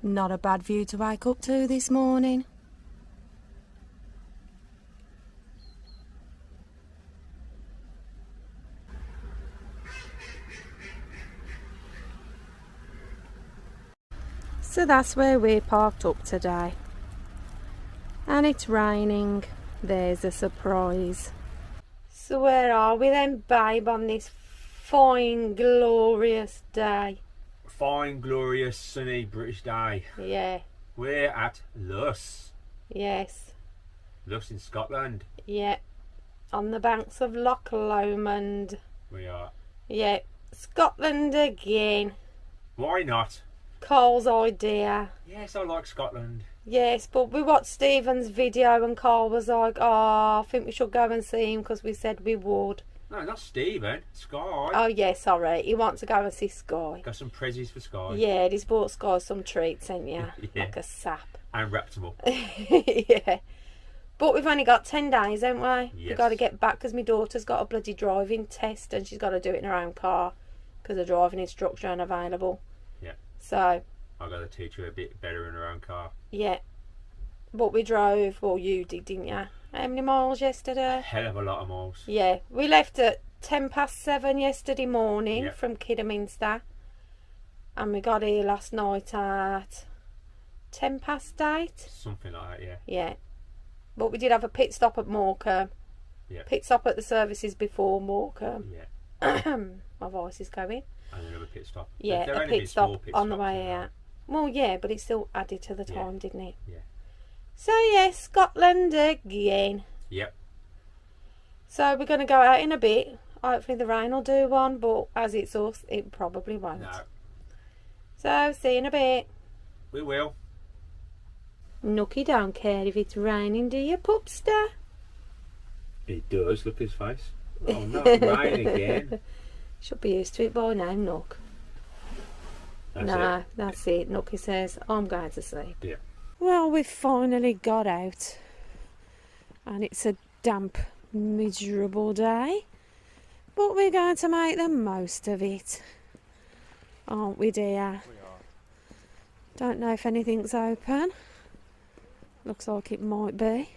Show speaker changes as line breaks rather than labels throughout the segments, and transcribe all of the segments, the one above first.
Not a bad view to wake up to this morning. So that's where we're parked up today. And it's raining. There's a surprise. So where are we then, babe, on this fine, glorious day?
Fine, glorious, sunny British day.
Yeah.
We're at Luss.
Yes.
Luss in Scotland.
Yeah. On the banks of Loch Lomond.
We are.
Yeah. Scotland again.
Why not?
Carl's idea.
Yes, I like Scotland.
Yes, but we watched Stephen's video and Carl was like, oh, I think we should go and see him because we said we would.
No, not Stephen. Skye.
Oh, yeah, sorry. He wants to go and see Skye.
Got some prezzies for Skye.
Yeah, he's bought Skye some treats, ain't you?
Yeah.
Like a sap.
And wrapped them up.
Yeah. But we've only got 10 days, haven't we?
Yes.
We've got to get back because my daughter's got a bloody driving test and she's got to do it in her own car because the driving instructor ain't available.
Yeah.
So...
I've got to teach her a bit better in her own car.
Yeah. But we drove, well, you did, didn't you? How many miles yesterday?
Hell of a lot of miles.
Yeah, we left at 7:10 yesterday morning from Kidderminster. And we got here last night at 8:10.
Something like that, yeah.
Yeah. But we did have a pit stop at Motorhome.
Yeah.
Pit stop at the services before Motorhome.
Yeah.
My voice is going.
And another pit stop.
Yeah,
They're
a
only
pit stop
small pit
on the
stops,
way out. Well, yeah, but it still added to the time, didn't it?
Yeah.
So, yeah, Scotland again.
Yep.
So, we're going to go out in a bit. Hopefully the rain will do one, but as it's us, it probably won't.
No.
So, see you in a bit.
We will.
Nookie don't care if it's raining, do you, pupster?
It does. Look at his face. Oh, not rain again.
Should be used to it by now, Nook. That's it. Nookie says, I'm going to sleep.
Yeah.
Well, we've finally got out. And it's a damp, miserable day. But we're going to make the most of it. Aren't we, dear? We are. Don't know if anything's open. Looks like it might be.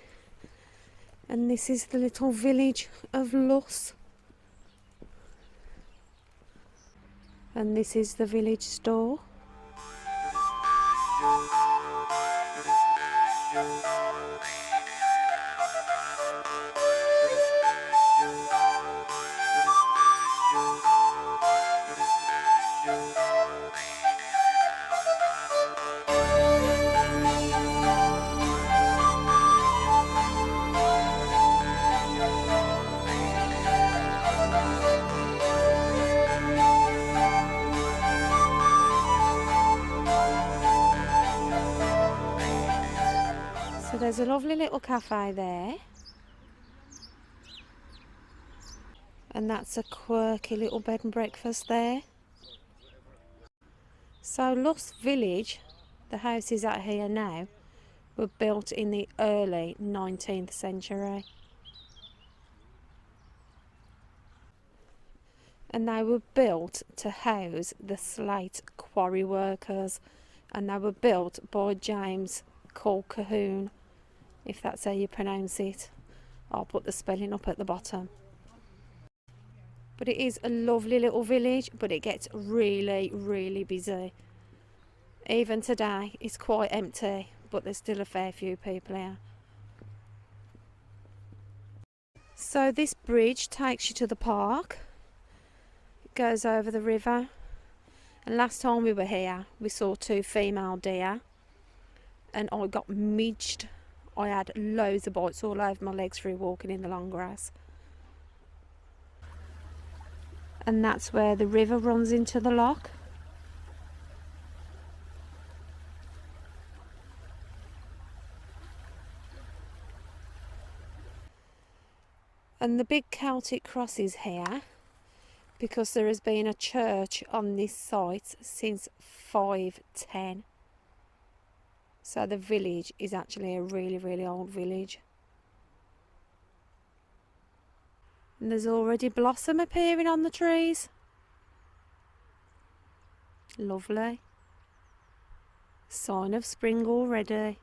And this is the little village of Luss. And this is the village store. So there's a lovely little cafe there. And that's a quirky little bed and breakfast there. So Luss village, the houses out here now, were built in the early 19th century. And they were built to house the slate quarry workers. And they were built by James Colquhoun, if that's how you pronounce it. I'll put the spelling up at the bottom. But it is a lovely little village, but it gets really, really busy. Even today, it's quite empty, but there's still a fair few people here. So this bridge takes you to the park. It goes over the river. And last time we were here, we saw 2 female deer. And I got midged. I had loads of bites all over my legs through walking in the long grass. And that's where the river runs into the loch. And the big Celtic cross is here because there has been a church on this site since 510. So the village is actually a really, really old village. And there's already blossom appearing on the trees. Lovely. Sign of spring already.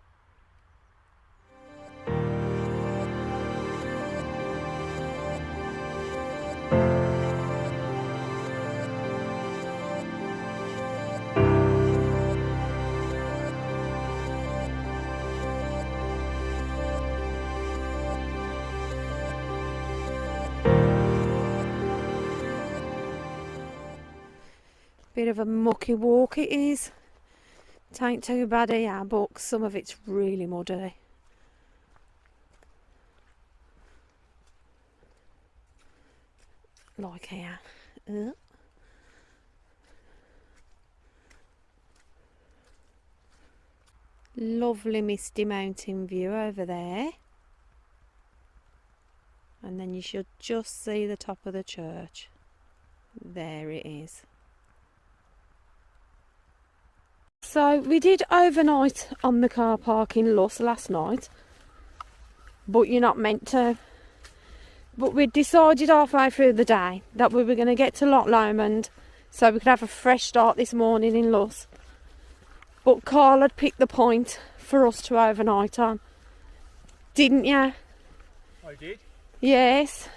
Bit of a mucky walk it is. It ain't too bad here, but some of it's really muddy. Like here. Lovely misty mountain view over there. And then you should just see the top of the church. There it is. So we did overnight on the car park in Luss last night, but you're not meant to. But we decided halfway through the day that we were going to get to Loch Lomond so we could have a fresh start this morning in Luss. But Carl had picked the point for us to overnight on, didn't you?
I did.
Yes.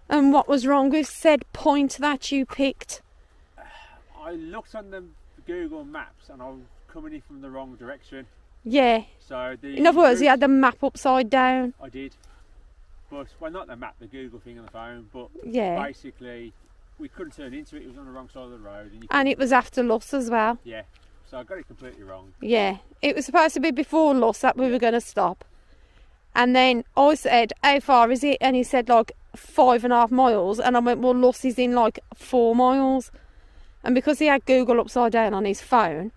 And what was wrong with said point that you picked?
I looked on the Google Maps and I was coming in from the wrong direction.
Yeah.
So
in other words, you had the map upside down.
I did. But, well, not the map, the Google thing on the phone, but
yeah,
basically we couldn't turn into it. It was on the wrong side of the road.
And it was after Luss as well.
Yeah. So I got it completely wrong.
Yeah. It was supposed to be before Luss that we were going to stop. And then I said, how far is it? And he said like 5.5 miles. And I went, well, Luss is in like 4 miles. And because he had Google upside down on his phone,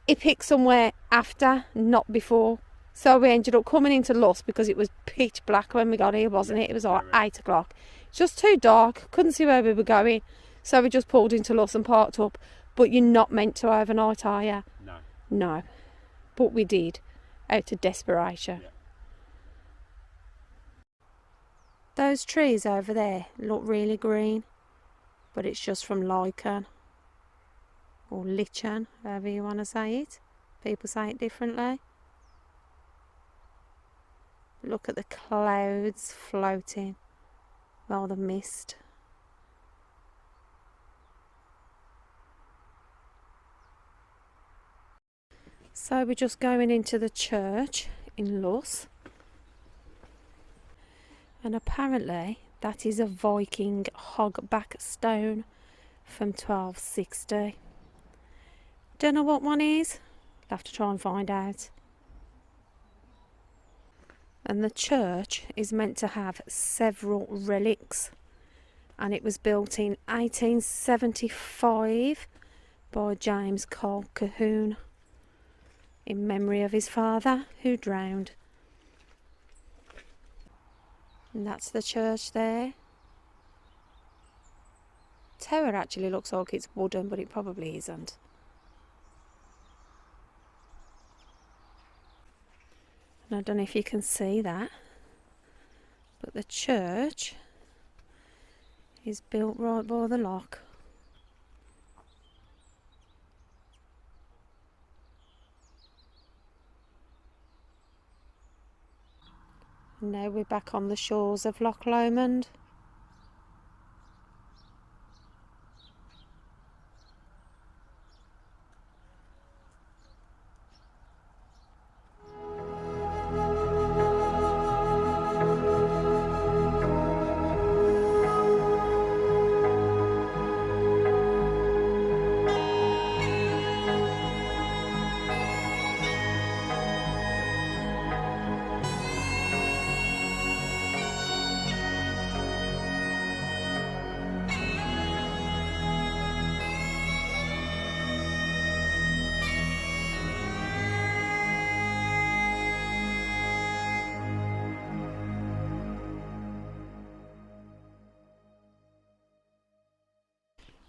he picked somewhere after, not before. So we ended up coming into Luss because it was pitch black when we got here, wasn't it? It was like 8 o'clock. It's just too dark. Couldn't see where we were going. So we just pulled into Luss and parked up. But you're not meant to overnight, are you?
No.
No. But we did, out of desperation.
Yeah.
Those trees over there look really green, but it's just from lichen or lichen, however you want to say it. People say it differently. Look at the clouds floating, well, the mist. So we're just going into the church in Luss, and apparently that is a Viking hogback stone from 1260. Don't know what one is. I'll have to try and find out. And the church is meant to have several relics, and it was built in 1875 by James Colquhoun in memory of his father who drowned. And that's the church there. Tower actually looks like it's wooden, but it probably isn't. And I don't know if you can see that, but the church is built right by the loch. And now we're back on the shores of Loch Lomond.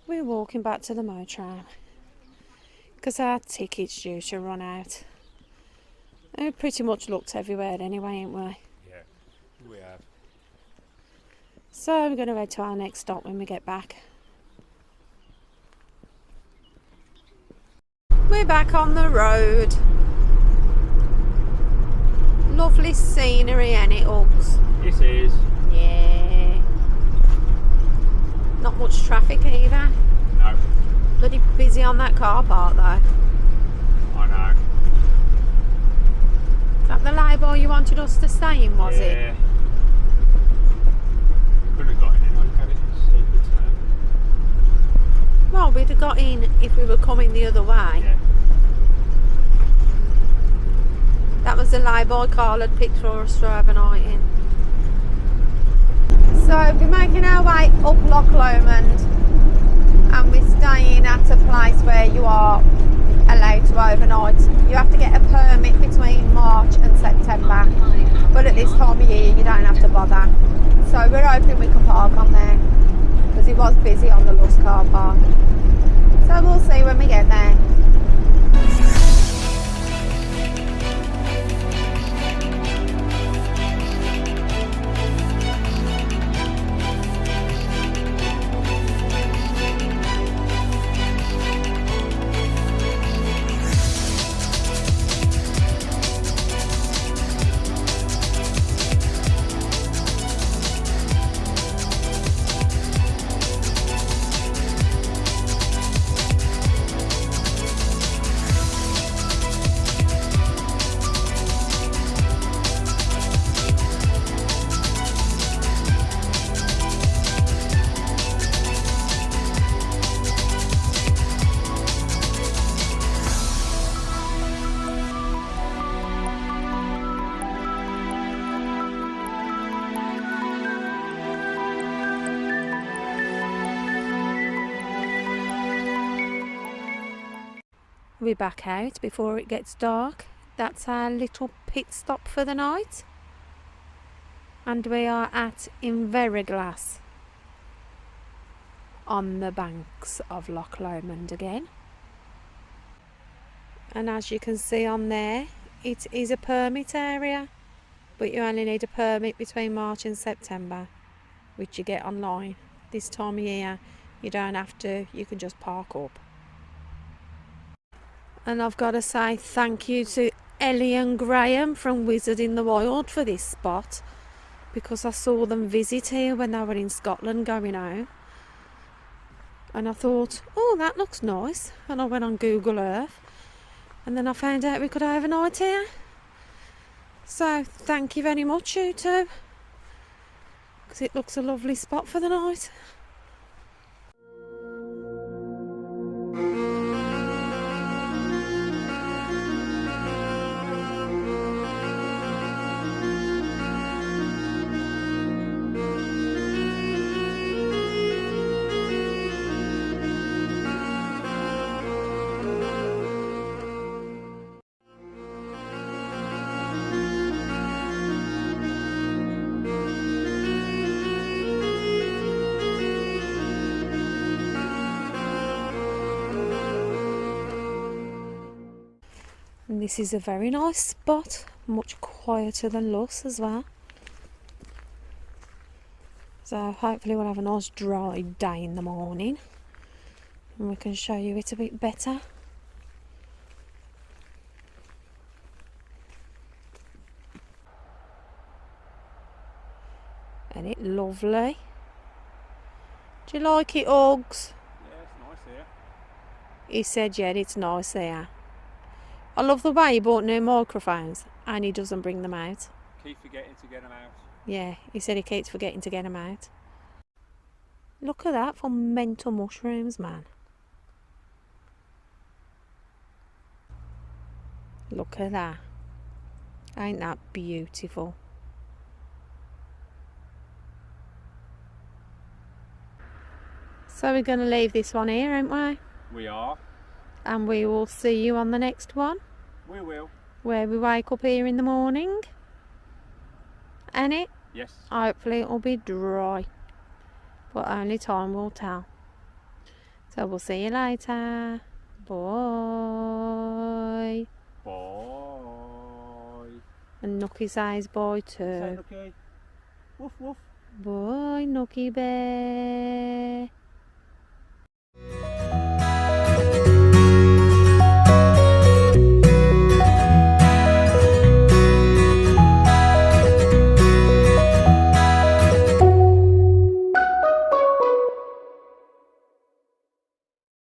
We're walking back to the Motorhome because our ticket's due to run out. And we've pretty much looked everywhere anyway, ain't we?
Yeah, we have.
So we're going to head to our next stop when we get back. We're back on the road. Lovely scenery, ain't it, Uggs?
This is.
Yeah. Not much traffic either.
No.
Bloody busy on that car park though.
I know.
Is that the lay-by you wanted us to stay in, was it?
Yeah. Couldn't have got in and look at it. Stupid turn.
Well, we'd have got in if we were coming the other way.
Yeah.
That was the lay-by Carl had picked for us to have a night in. So we're making our way up Loch Lomond and we're staying at a place where you are allowed to overnight. You have to get a permit between March and September, but at this time of year you don't have to bother. So we're hoping we can park on there because it was busy on the Luss car park. So we'll see when we get there. We're back out before it gets dark. That's our little pit stop for the night. And we are at Inveruglas on the banks of Loch Lomond again. And as you can see on there, it is a permit area, but you only need a permit between March and September, which you get online. This time of year you don't have to, you can just park up. And I've got to say thank you to Ellie and Graham from Wizard in the Wild for this spot, because I saw them visit here when they were in Scotland going out, and I thought, oh, that looks nice, and I went on Google Earth and then I found out we could have a night here. So thank you very much, you two, because it looks a lovely spot for the night. And this is a very nice spot, much quieter than Luss as well. So hopefully we'll have a nice dry day in the morning and we can show you it a bit better. Isn't it lovely? Do you like it, Uggs?
Yeah, it's nice here.
He said, yeah, it's nice here. I love the way he bought new microphones and he doesn't bring them out.
Keep forgetting to get them out.
Yeah, he said he keeps forgetting to get them out. Look at that for mental mushrooms, man. Look at that. Ain't that beautiful? So we're going to leave this one here, aren't we?
We are.
And we will see you on the next one.
We will.
Where we wake up here in the morning. And it?
Yes.
Hopefully it'll be dry. But only time will tell. So we'll see you later. Bye.
Bye.
And Nookie says bye too.
Say, Nookie. Woof woof.
Bye, Nookie Bear.